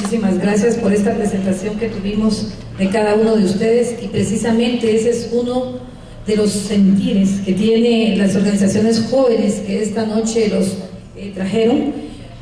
muchísimas gracias por esta presentación que tuvimos de cada uno de ustedes, y precisamente ese es uno de los sentires que tienen las organizaciones jóvenes que esta noche los trajeron,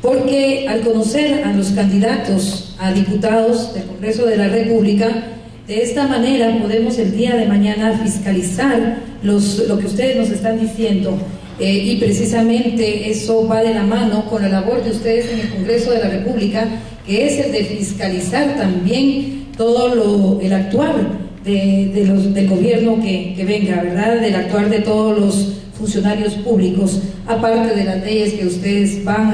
porque al conocer a los candidatos a diputados del Congreso de la República, de esta manera podemos el día de mañana fiscalizar lo que ustedes nos están diciendo, y precisamente eso va de la mano con la labor de ustedes en el Congreso de la República, que es el de fiscalizar también todo el actuar del gobierno que venga, ¿verdad? Del actuar de todos los funcionarios públicos, aparte de las leyes que ustedes van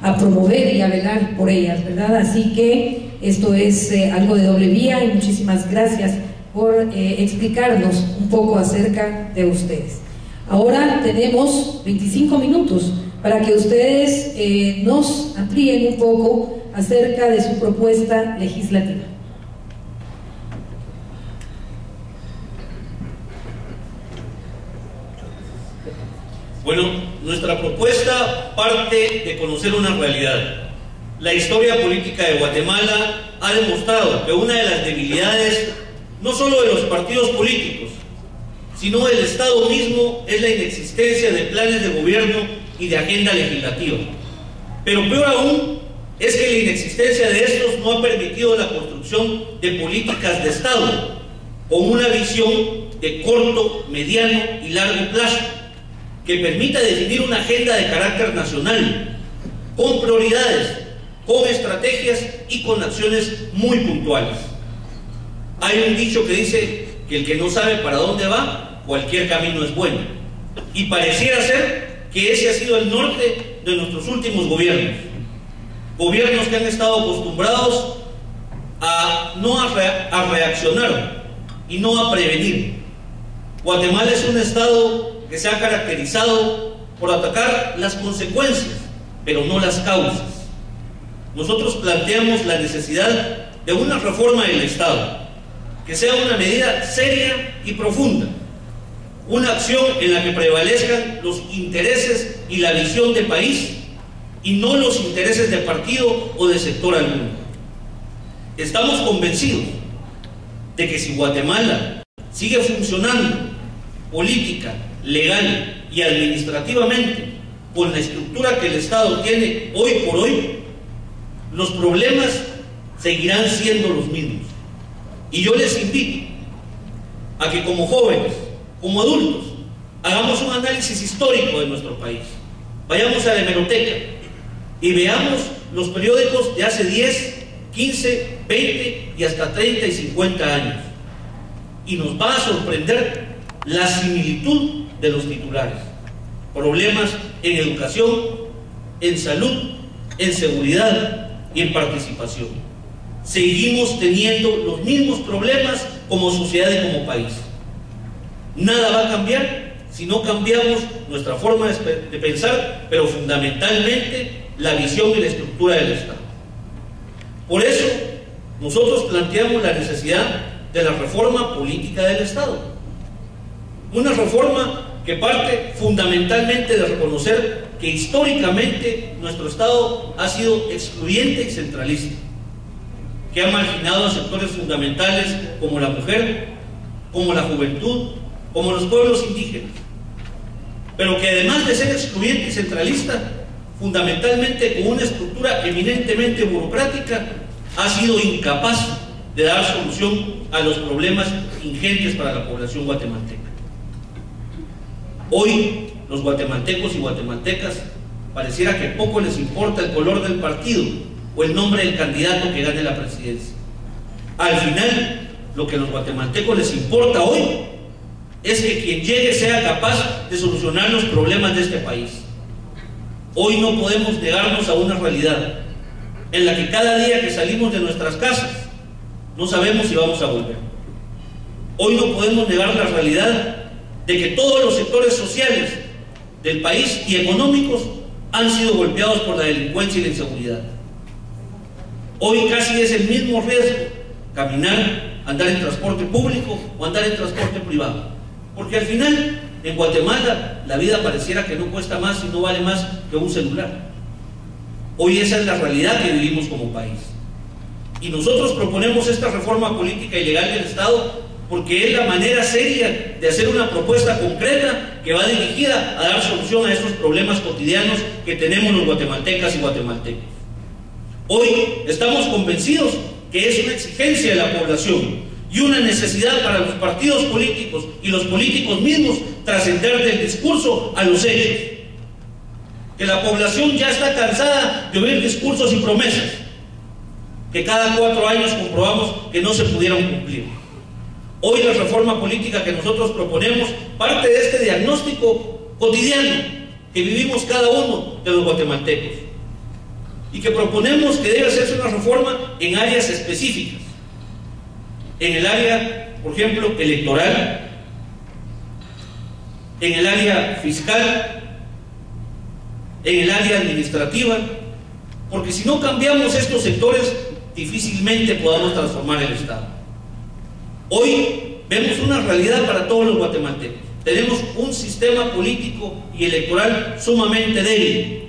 a promover y a velar por ellas, ¿verdad? Así que esto es algo de doble vía, y muchísimas gracias por explicarnos un poco acerca de ustedes. Ahora tenemos 25 minutos para que ustedes nos amplíen un poco acerca de su propuesta legislativa. Bueno, nuestra propuesta parte de conocer una realidad. La historia política de Guatemala ha demostrado que una de las debilidades, no solo de los partidos políticos, sino del Estado mismo, es la inexistencia de planes de gobierno y de agenda legislativa. Pero peor aún es que la inexistencia de estos no ha permitido la construcción de políticas de Estado con una visión de corto, mediano y largo plazo, que permita definir una agenda de carácter nacional, con prioridades, con estrategias y con acciones muy puntuales. Hay un dicho que dice que el que no sabe para dónde va, cualquier camino es bueno. Y pareciera ser que ese ha sido el norte de nuestros últimos gobiernos. Gobiernos que han estado acostumbrados no a reaccionar y no a prevenir. Guatemala es un estado que se ha caracterizado por atacar las consecuencias, pero no las causas. Nosotros planteamos la necesidad de una reforma del Estado, que sea una medida seria y profunda, una acción en la que prevalezcan los intereses y la visión de país, y no los intereses de partido o de sector alguno. Estamos convencidos de que si Guatemala sigue funcionando política, legal y administrativamente con la estructura que el Estado tiene hoy por hoy, los problemas seguirán siendo los mismos. Y yo les invito a que como jóvenes, como adultos, hagamos un análisis histórico de nuestro país. Vayamos a la hemeroteca y veamos los periódicos de hace 10, 15, 20 y hasta 30 y 50 años. Y nos va a sorprender la similitud de los titulares. Problemas en educación, en salud, en seguridad y en participación. Seguimos teniendo los mismos problemas como sociedad y como país. Nada va a cambiar si no cambiamos nuestra forma de pensar, pero fundamentalmente la visión y la estructura del Estado. Por eso, nosotros planteamos la necesidad de la reforma política del Estado. Una reforma que parte fundamentalmente de reconocer que históricamente nuestro Estado ha sido excluyente y centralista, que ha marginado a sectores fundamentales como la mujer, como la juventud, como los pueblos indígenas, pero que además de ser excluyente y centralista, fundamentalmente con una estructura eminentemente burocrática, ha sido incapaz de dar solución a los problemas ingentes para la población guatemalteca. Hoy los guatemaltecos y guatemaltecas pareciera que poco les importa el color del partido o el nombre del candidato que gane la presidencia. Al final, lo que a los guatemaltecos les importa hoy es que quien llegue sea capaz de solucionar los problemas de este país. Hoy no podemos negarnos a una realidad en la que cada día que salimos de nuestras casas no sabemos si vamos a volver. Hoy no podemos negar la realidad de que todos los sectores sociales del país y económicos han sido golpeados por la delincuencia y la inseguridad. Hoy casi es el mismo riesgo caminar, andar en transporte público o andar en transporte privado, porque al final en Guatemala la vida pareciera que no cuesta más y no vale más que un celular. Hoy esa es la realidad que vivimos como país. Y nosotros proponemos esta reforma política y legal del Estado porque es la manera seria de hacer una propuesta concreta que va dirigida a dar solución a estos problemas cotidianos que tenemos los guatemaltecas y guatemaltecos. Hoy estamos convencidos que es una exigencia de la población y una necesidad para los partidos políticos y los políticos mismos trascender del discurso a los hechos. Que la población ya está cansada de oír discursos y promesas que cada 4 años comprobamos que no se pudieron cumplir. Hoy la reforma política que nosotros proponemos parte de este diagnóstico cotidiano que vivimos cada uno de los guatemaltecos y que proponemos que debe hacerse una reforma en áreas específicas. En el área, por ejemplo, electoral, en el área fiscal, en el área administrativa, porque si no cambiamos estos sectores, difícilmente podamos transformar el Estado. Hoy vemos una realidad para todos los guatemaltecos. Tenemos un sistema político y electoral sumamente débil,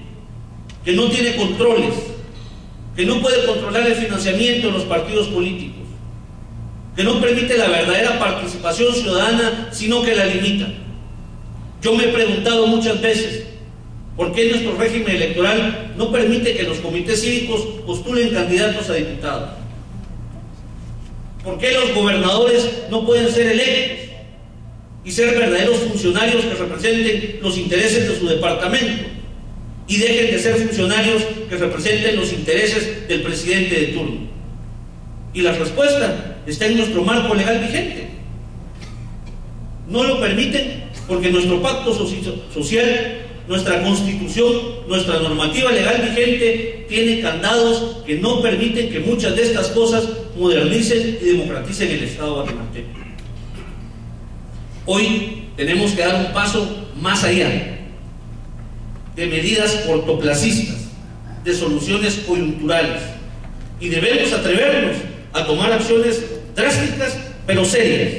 que no tiene controles, que no puede controlar el financiamiento de los partidos políticos, que no permite la verdadera participación ciudadana, sino que la limita. Yo me he preguntado muchas veces, ¿por qué nuestro régimen electoral no permite que los comités cívicos postulen candidatos a diputados? ¿Por qué los gobernadores no pueden ser electos y ser verdaderos funcionarios que representen los intereses de su departamento y dejen de ser funcionarios que representen los intereses del presidente de turno? Y la respuesta está en nuestro marco legal vigente. No lo permiten porque nuestro pacto social, nuestra constitución, nuestra normativa legal vigente tiene candados que no permiten que muchas de estas cosas modernicen y democraticen el Estado guatemalteco. Hoy tenemos que dar un paso más allá de medidas cortoplacistas, de soluciones coyunturales, y debemos atrevernos a tomar acciones drásticas pero serias,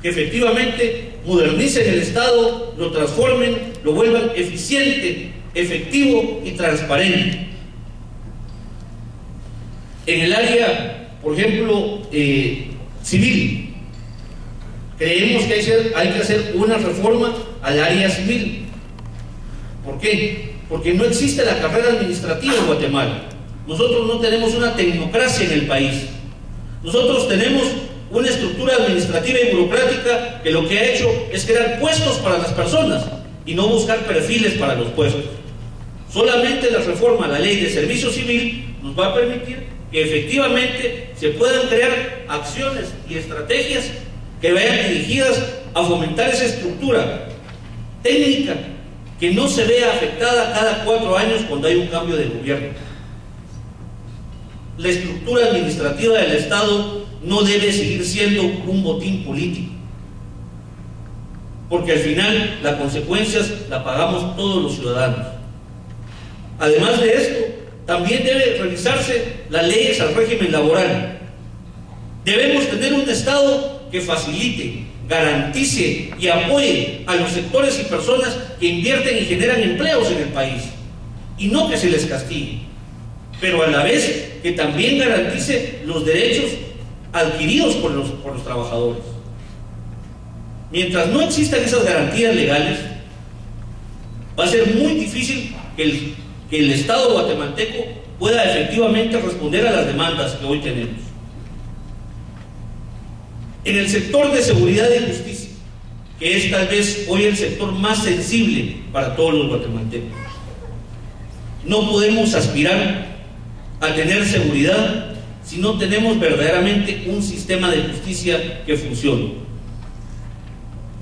que efectivamente modernicen el Estado, lo transformen, lo vuelvan eficiente, efectivo y transparente. En el área, por ejemplo, civil, creemos que hay que hacer una reforma al área civil. ¿Por qué? Porque no existe la carrera administrativa en Guatemala. Nosotros no tenemos una tecnocracia en el país. Nosotros tenemos una estructura administrativa y burocrática que lo que ha hecho es crear puestos para las personas y no buscar perfiles para los puestos. Solamente la reforma a la ley de servicio civil nos va a permitir que efectivamente se puedan crear acciones y estrategias que vayan dirigidas a fomentar esa estructura técnica que no se vea afectada cada 4 años cuando hay un cambio de gobierno. La estructura administrativa del Estado no debe seguir siendo un botín político, porque al final las consecuencias las pagamos todos los ciudadanos. Además de esto, también debe revisarse las leyes al régimen laboral. Debemos tener un Estado que facilite, garantice y apoye a los sectores y personas que invierten y generan empleos en el país, y no que se les castigue, pero a la vez que también garantice los derechos adquiridos por los trabajadores. Mientras no existan esas garantías legales, va a ser muy difícil que el Estado guatemalteco pueda efectivamente responder a las demandas que hoy tenemos. En el sector de seguridad y justicia, que es tal vez hoy el sector más sensible para todos los guatemaltecos, no podemos aspirar a tener seguridad si no tenemos verdaderamente un sistema de justicia que funcione.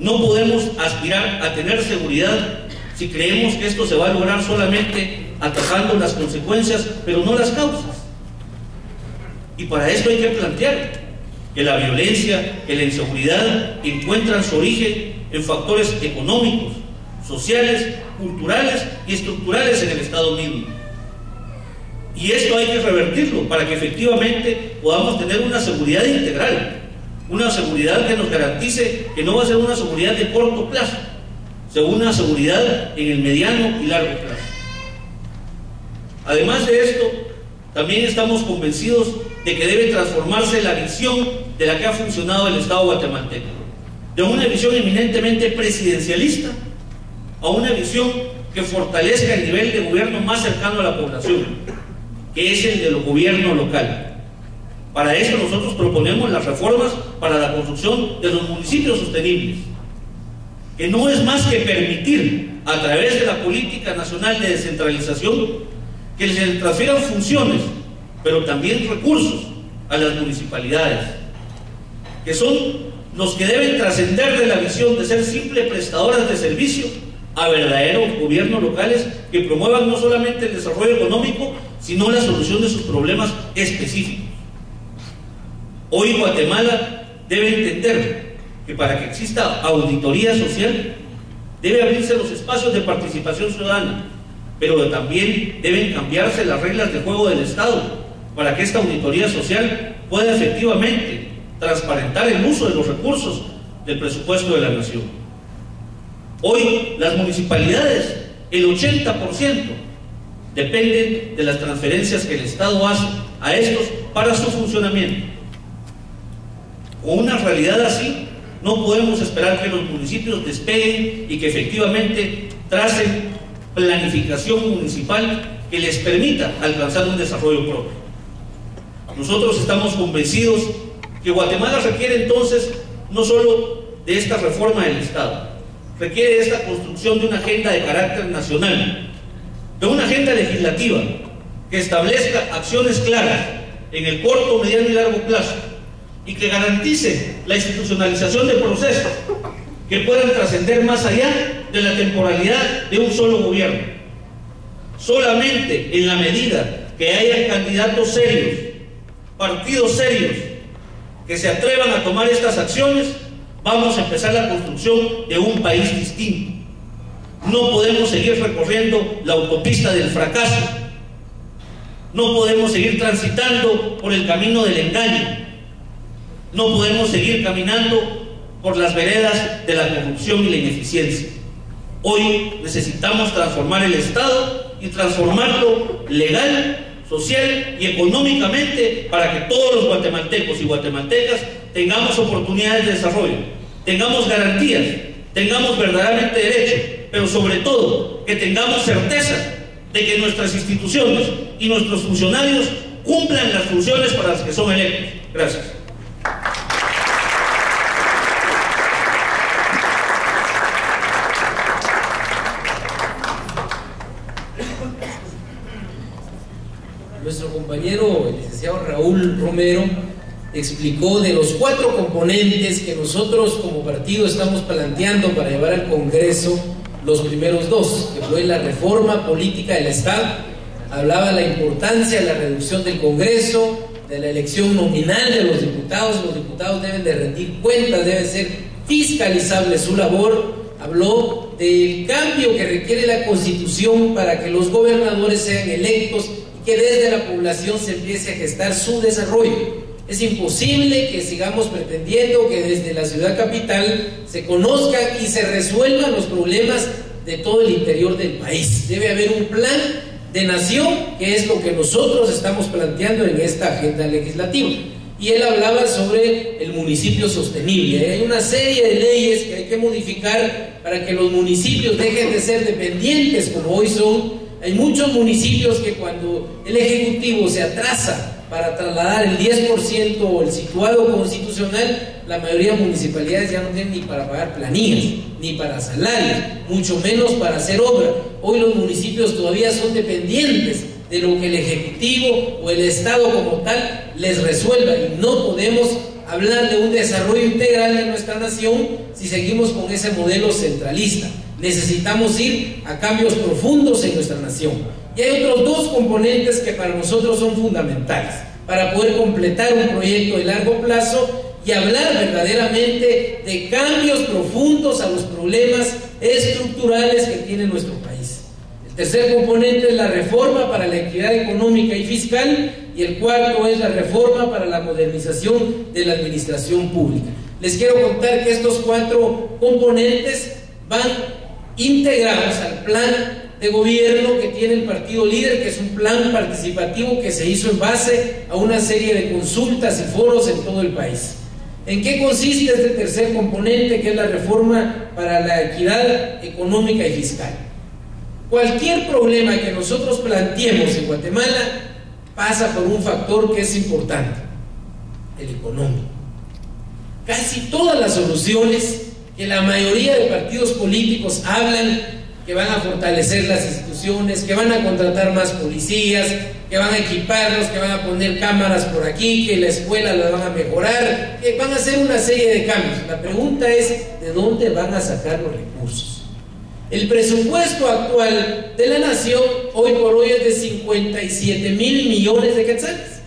No podemos aspirar a tener seguridad si creemos que esto se va a lograr solamente atajando las consecuencias, pero no las causas. Y para esto hay que plantear que la violencia, que la inseguridad encuentran su origen en factores económicos, sociales, culturales y estructurales en el Estado mismo. Y esto hay que revertirlo para que efectivamente podamos tener una seguridad integral, una seguridad que nos garantice que no va a ser una seguridad de corto plazo, sino una seguridad en el mediano y largo plazo. Además de esto, también estamos convencidos de que debe transformarse la visión de la que ha funcionado el Estado guatemalteco, de una visión eminentemente presidencialista a una visión que fortalezca el nivel de gobierno más cercano a la población, que es el del gobierno local. Para eso nosotros proponemos las reformas para la construcción de los municipios sostenibles, que no es más que permitir, a través de la política nacional de descentralización, que se les transfieran funciones, pero también recursos a las municipalidades, que son los que deben trascender de la visión de ser simples prestadoras de servicio a verdaderos gobiernos locales que promuevan no solamente el desarrollo económico, sino la solución de sus problemas específicos. Hoy Guatemala debe entender que para que exista auditoría social debe abrirse los espacios de participación ciudadana, pero también deben cambiarse las reglas de juego del Estado para que esta auditoría social pueda efectivamente transparentar el uso de los recursos del presupuesto de la nación. Hoy las municipalidades, el 80% dependen de las transferencias que el Estado hace a estos para su funcionamiento. Con una realidad así, no podemos esperar que los municipios despeguen y que efectivamente tracen planificación municipal que les permita alcanzar un desarrollo propio. Nosotros estamos convencidos que Guatemala requiere entonces no solo de esta reforma del Estado, requiere de esta construcción de una agenda de carácter nacional, de una agenda legislativa que establezca acciones claras en el corto, mediano y largo plazo y que garantice la institucionalización de procesos que puedan trascender más allá de la temporalidad de un solo gobierno. Solamente en la medida que haya candidatos serios, partidos serios, que se atrevan a tomar estas acciones, vamos a empezar la construcción de un país distinto. No podemos seguir recorriendo la autopista del fracaso. No podemos seguir transitando por el camino del engaño. No podemos seguir caminando por las veredas de la corrupción y la ineficiencia. Hoy necesitamos transformar el Estado y transformarlo legal, social y económicamente para que todos los guatemaltecos y guatemaltecas tengamos oportunidades de desarrollo, tengamos garantías, tengamos verdaderamente derechos, pero sobre todo que tengamos certeza de que nuestras instituciones y nuestros funcionarios cumplan las funciones para las que son electos. Gracias. Nuestro compañero, el licenciado Raúl Romero, explicó de los 4 componentes que nosotros como partido estamos planteando para llevar al Congreso los primeros 2, que fue la reforma política del Estado. Hablaba de la importancia de la reducción del Congreso, de la elección nominal de los diputados deben de rendir cuentas, debe ser fiscalizable su labor. Habló del cambio que requiere la Constitución para que los gobernadores sean electos y que desde la población se empiece a gestar su desarrollo. Es imposible que sigamos pretendiendo que desde la ciudad capital se conozcan y se resuelvan los problemas de todo el interior del país. Debe haber un plan de nación, que es lo que nosotros estamos planteando en esta agenda legislativa. Y él hablaba sobre el municipio sostenible. Hay una serie de leyes que hay que modificar para que los municipios dejen de ser dependientes como hoy son. Hay muchos municipios que cuando el Ejecutivo se atrasa para trasladar el 10% o el situado constitucional, la mayoría de municipalidades ya no tienen ni para pagar planillas, ni para salarios, mucho menos para hacer obra. Hoy los municipios todavía son dependientes de lo que el Ejecutivo o el Estado como tal les resuelva, y no podemos hablar de un desarrollo integral de nuestra nación si seguimos con ese modelo centralista. Necesitamos ir a cambios profundos en nuestra nación. Y hay otros 2 componentes que para nosotros son fundamentales para poder completar un proyecto de largo plazo y hablar verdaderamente de cambios profundos a los problemas estructurales que tiene nuestro país. El tercer componente es la reforma para la equidad económica y fiscal, y el cuarto es la reforma para la modernización de la administración pública. Les quiero contar que estos 4 componentes van integrados al plan de gobierno que tiene el partido líder, que es un plan participativo que se hizo en base a una serie de consultas y foros en todo el país. ¿En qué consiste este tercer componente, que es la reforma para la equidad económica y fiscal? Cualquier problema que nosotros planteemos en Guatemala pasa por un factor que es importante, el económico. Casi todas las soluciones que la mayoría de partidos políticos hablan, que van a fortalecer las instituciones, que van a contratar más policías, que van a equiparlos, que van a poner cámaras por aquí, que la escuela la van a mejorar, que van a hacer una serie de cambios. La pregunta es, ¿de dónde van a sacar los recursos? El presupuesto actual de la nación hoy por hoy es de 57,000 millones de quetzales.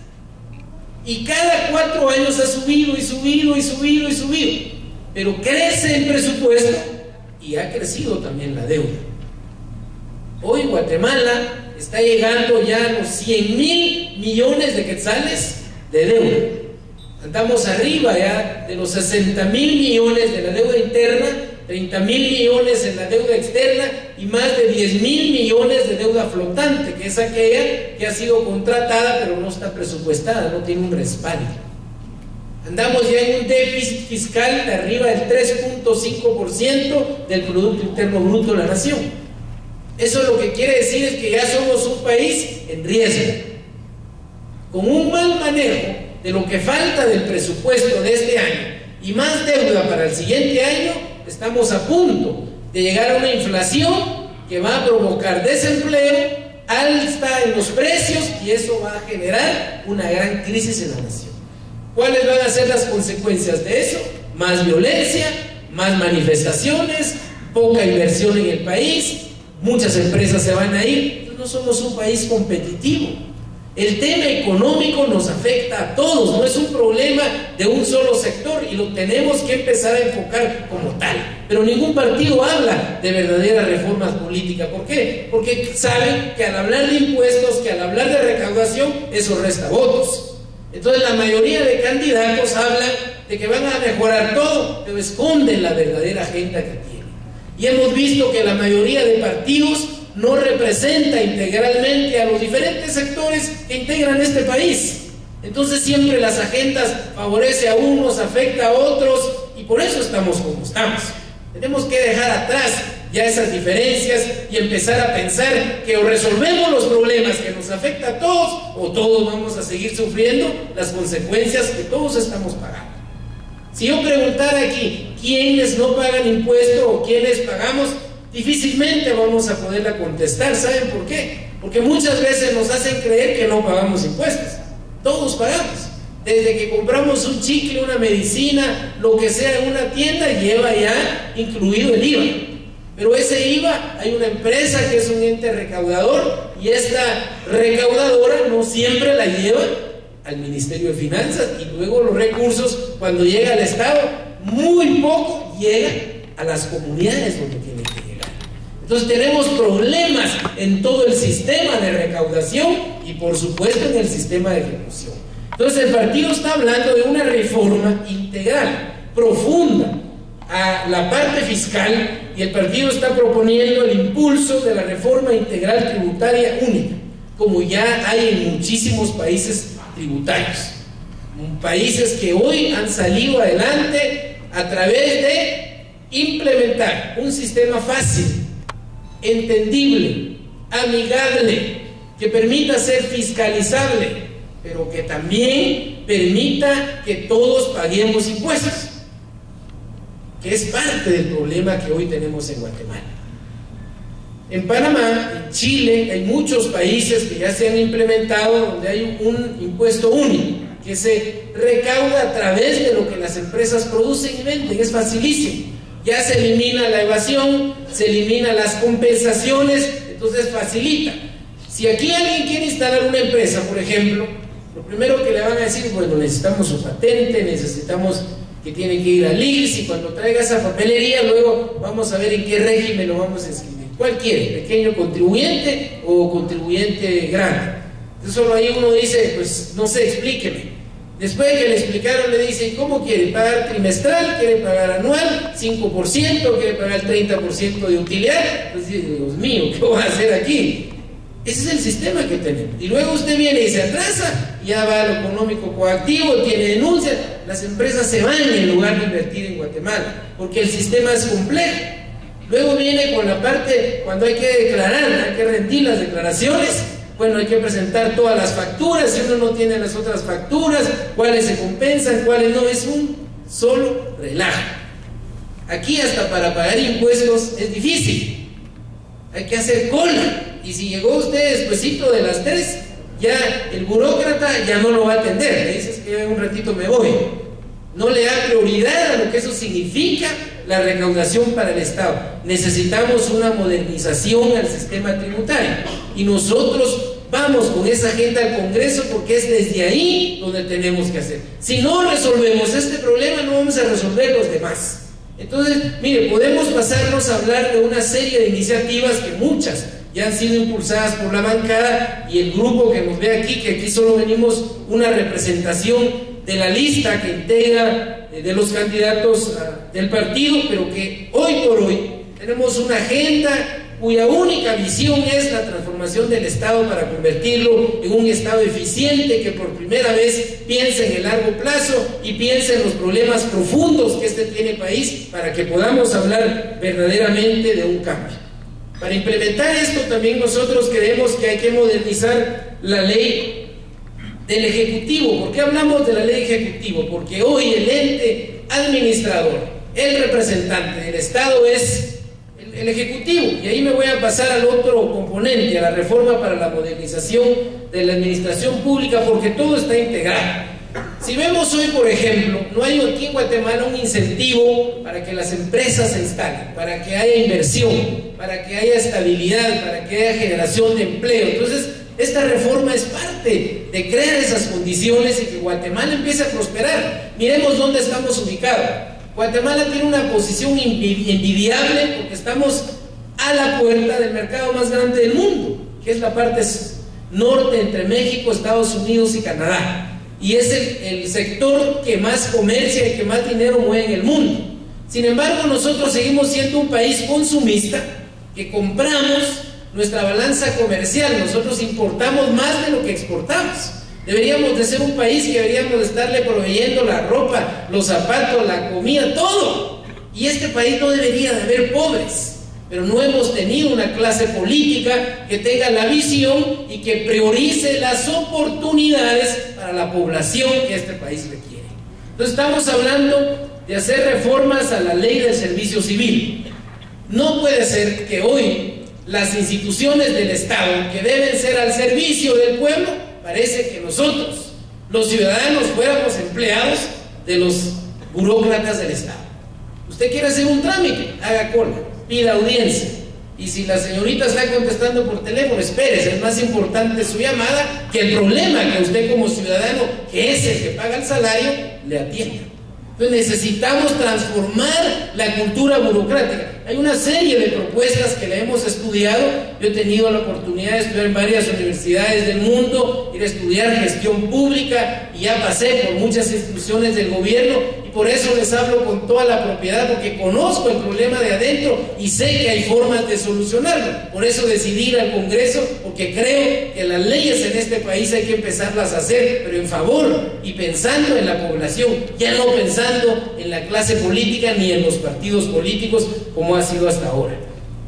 Y cada 4 años ha subido y subido y subido y subido. Pero crece el presupuesto y ha crecido también la deuda. Hoy Guatemala está llegando ya a los 100,000 millones de quetzales de deuda. Andamos arriba ya de los 60,000 millones de la deuda interna, 30,000 millones en la deuda externa y más de 10,000 millones de deuda flotante, que es aquella que ha sido contratada pero no está presupuestada, no tiene un respaldo. Andamos ya en un déficit fiscal de arriba del 3.5% del Producto Interno Bruto de la nación. Eso lo que quiere decir es que ya somos un país en riesgo. Con un mal manejo de lo que falta del presupuesto de este año y más deuda para el siguiente año, estamos a punto de llegar a una inflación que va a provocar desempleo, alza en los precios, y eso va a generar una gran crisis en la nación. ¿Cuáles van a ser las consecuencias de eso? Más violencia, más manifestaciones, poca inversión en el país, muchas empresas se van a ir. No somos un país competitivo. El tema económico nos afecta a todos, no es un problema de un solo sector, y lo tenemos que empezar a enfocar como tal. Pero ningún partido habla de verdaderas reformas políticas. ¿Por qué? Porque saben que al hablar de impuestos, que al hablar de recaudación, eso resta votos. Entonces la mayoría de candidatos hablan de que van a mejorar todo, pero esconden la verdadera agenda que tienen. Y hemos visto que la mayoría de partidos no representa integralmente a los diferentes sectores que integran este país. Entonces siempre las agendas favorecen a unos, afecta a otros, y por eso estamos como estamos. Tenemos que dejar atrás ya esas diferencias y empezar a pensar que o resolvemos los problemas que nos afectan a todos, o todos vamos a seguir sufriendo las consecuencias que todos estamos pagando. Si yo preguntara aquí quiénes no pagan impuestos o quiénes pagamos, difícilmente vamos a poderla contestar. ¿Saben por qué? Porque muchas veces nos hacen creer que no pagamos impuestos. Todos pagamos. Desde que compramos un chicle, una medicina, lo que sea en una tienda, lleva ya incluido el IVA. Pero ese IVA, hay una empresa que es un ente recaudador, y esta recaudadora no siempre la lleva al Ministerio de Finanzas, y luego los recursos, cuando llega al Estado, muy poco llega a las comunidades donde tienen que llegar. Entonces tenemos problemas en todo el sistema de recaudación y por supuesto en el sistema de ejecución. Entonces el partido está hablando de una reforma integral, profunda, a la parte fiscal, y el partido está proponiendo el impulso de la reforma integral tributaria única, como ya hay en muchísimos países tributarios, países que hoy han salido adelante a través de implementar un sistema fácil, entendible, amigable, que permita ser fiscalizable, pero que también permita que todos paguemos impuestos, que es parte del problema que hoy tenemos en Guatemala. En Panamá, en Chile, hay muchos países que ya se han implementado donde hay un impuesto único que se recauda a través de lo que las empresas producen y venden. Es facilísimo. Ya se elimina la evasión, se eliminan las compensaciones, entonces facilita. Si aquí alguien quiere instalar una empresa, por ejemplo, lo primero que le van a decir, bueno, necesitamos su patente, necesitamos que tiene que ir al IRS, y cuando traiga esa papelería, luego vamos a ver en qué régimen lo vamos a inscribir. ¿Cuál quiere? ¿Pequeño contribuyente o contribuyente grande? Entonces solo ahí uno dice, pues no sé, explíqueme. Después de que le explicaron, le dicen, ¿cómo quiere? ¿Pagar trimestral? ¿Quiere pagar anual? ¿5%? ¿Quiere pagar 30% de utilidad? Pues Dios mío, ¿qué voy a hacer aquí? Ese es el sistema que tenemos. Y luego usted viene y se atrasa, ya va a lo económico coactivo, tiene denuncias, las empresas se van en lugar de invertir en Guatemala, porque el sistema es complejo. Luego viene con la parte, cuando hay que declarar, hay que rendir las declaraciones. Bueno, hay que presentar todas las facturas, si uno no tiene las otras facturas, cuáles se compensan, cuáles no, es un solo relajo. Aquí hasta para pagar impuestos es difícil, hay que hacer cola, y si llegó usted despuesito de las 3, ya el burócrata ya no lo va a atender, le dices que un ratito me voy, no le da prioridad a lo que eso significa la recaudación para el Estado. Necesitamos una modernización al sistema tributario y nosotros vamos con esa agenda al Congreso porque es desde ahí donde tenemos que hacer. Si no resolvemos este problema, no vamos a resolver los demás. Entonces, mire, podemos pasarnos a hablar de una serie de iniciativas que muchas ya han sido impulsadas por la bancada y el grupo que nos ve aquí, que aquí solo venimos una representación de la lista que integra de los candidatos del partido, pero que hoy por hoy tenemos una agenda cuya única visión es la transformación del Estado para convertirlo en un Estado eficiente que por primera vez piense en el largo plazo y piense en los problemas profundos que tiene el país para que podamos hablar verdaderamente de un cambio. Para implementar esto también nosotros creemos que hay que modernizar la ley del Ejecutivo. ¿Por qué hablamos de la ley Ejecutivo? Porque hoy el ente administrador, el representante del Estado es el Ejecutivo, y ahí me voy a pasar al otro componente, a la reforma para la modernización de la administración pública, porque todo está integrado. Si vemos hoy, por ejemplo, no hay aquí en Guatemala un incentivo para que las empresas se instalen, para que haya inversión, para que haya estabilidad, para que haya generación de empleo. Entonces, esta reforma es parte de crear esas condiciones y que Guatemala empiece a prosperar. Miremos dónde estamos ubicados. Guatemala tiene una posición envidiable porque estamos a la puerta del mercado más grande del mundo, que es la parte norte entre México, Estados Unidos y Canadá. Y es el sector que más comercia y que más dinero mueve en el mundo. Sin embargo, nosotros seguimos siendo un país consumista, que compramos nuestra balanza comercial, nosotros importamos más de lo que exportamos. Deberíamos de ser un país que deberíamos de estarle proveyendo la ropa, los zapatos, la comida, todo. Y este país no debería de haber pobres, pero no hemos tenido una clase política que tenga la visión y que priorice las oportunidades para la población que este país requiere. Entonces estamos hablando de hacer reformas a la ley del servicio civil. No puede ser que hoy las instituciones del Estado, que deben ser al servicio del pueblo, parece que nosotros, los ciudadanos, fuéramos empleados de los burócratas del Estado. Usted quiere hacer un trámite, haga cola, pida audiencia, y si la señorita está contestando por teléfono, espérese, es más importante su llamada que el problema que usted como ciudadano, que es el que paga el salario, le atienda. Entonces necesitamos transformar la cultura burocrática. Hay una serie de propuestas que la hemos estudiado. Yo he tenido la oportunidad de estudiar en varias universidades del mundo, ir a estudiar gestión pública, y ya pasé por muchas instituciones del gobierno, y por eso les hablo con toda la propiedad, porque conozco el problema de adentro y sé que hay formas de solucionarlo. Por eso decidí ir al Congreso, porque creo que las leyes en este país hay que empezarlas a hacer, pero en favor y pensando en la población, ya no pensando en la clase política ni en los partidos políticos como ha sido hasta ahora.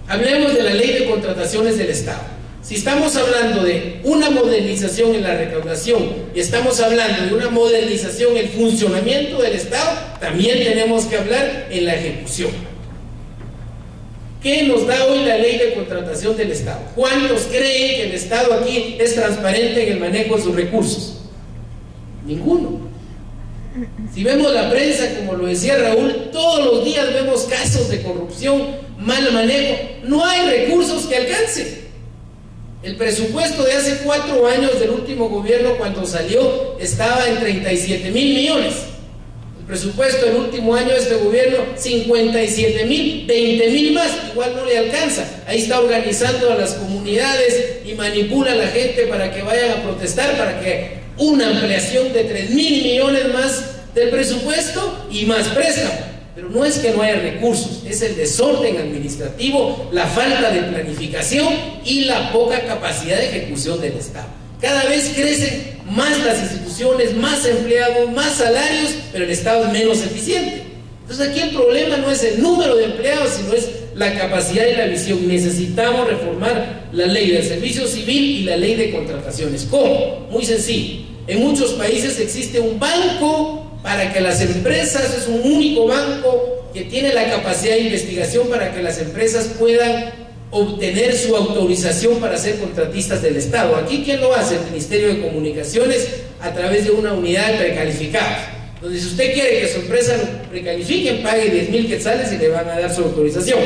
Hablemos de la ley de contrataciones del Estado. Si estamos hablando de una modernización en la recaudación y estamos hablando de una modernización en el funcionamiento del Estado, también tenemos que hablar en la ejecución. ¿Qué nos da hoy la ley de contratación del Estado? ¿Cuántos creen que el Estado aquí es transparente en el manejo de sus recursos? Ninguno. Si vemos la prensa, como lo decía Raúl, todos los días vemos casos de corrupción, mal manejo. No hay recursos que alcancen. El presupuesto de hace 4 años del último gobierno, cuando salió, estaba en 37,000 millones. El presupuesto del último año de este gobierno, 57,000, 20,000 más, igual no le alcanza. Ahí está organizando a las comunidades y manipula a la gente para que vayan a protestar, para que una ampliación de 3.000 millones más del presupuesto y más préstamo. Pero no es que no haya recursos, es el desorden administrativo, la falta de planificación y la poca capacidad de ejecución del Estado. Cada vez crecen más las instituciones, más empleados, más salarios, pero el Estado es menos eficiente. Entonces aquí el problema no es el número de empleados, sino es la capacidad y la visión. Necesitamos reformar la ley del servicio civil y la ley de contrataciones. ¿Cómo? Muy sencillo. En muchos países existe un banco para que las empresas, es un único banco que tiene la capacidad de investigación para que las empresas puedan obtener su autorización para ser contratistas del Estado. Aquí, ¿quién lo hace? El Ministerio de Comunicaciones, a través de una unidad de precalificados, donde si usted quiere que su empresa lo precalifique, pague 10.000 quetzales y le van a dar su autorización.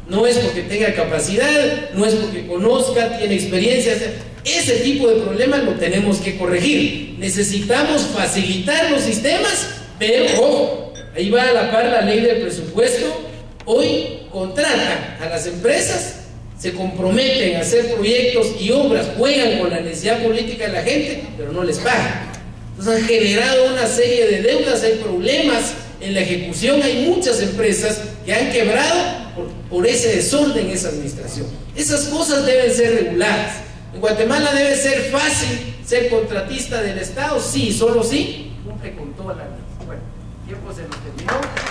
No es porque tenga capacidad, no es porque conozca, tiene experiencia. Ese tipo de problemas lo tenemos que corregir. Necesitamos facilitar los sistemas, pero ojo, ahí va a la par la ley del presupuesto. Hoy contratan a las empresas, se comprometen a hacer proyectos y obras, juegan con la necesidad política de la gente, pero no les pagan. Entonces han generado una serie de deudas, hay problemas en la ejecución, hay muchas empresas que han quebrado por ese desorden en esa administración. Esas cosas deben ser reguladas. En Guatemala debe ser fácil ser contratista del Estado, sí, solo sí, cumple con toda la ley. Bueno, el tiempo se nos terminó.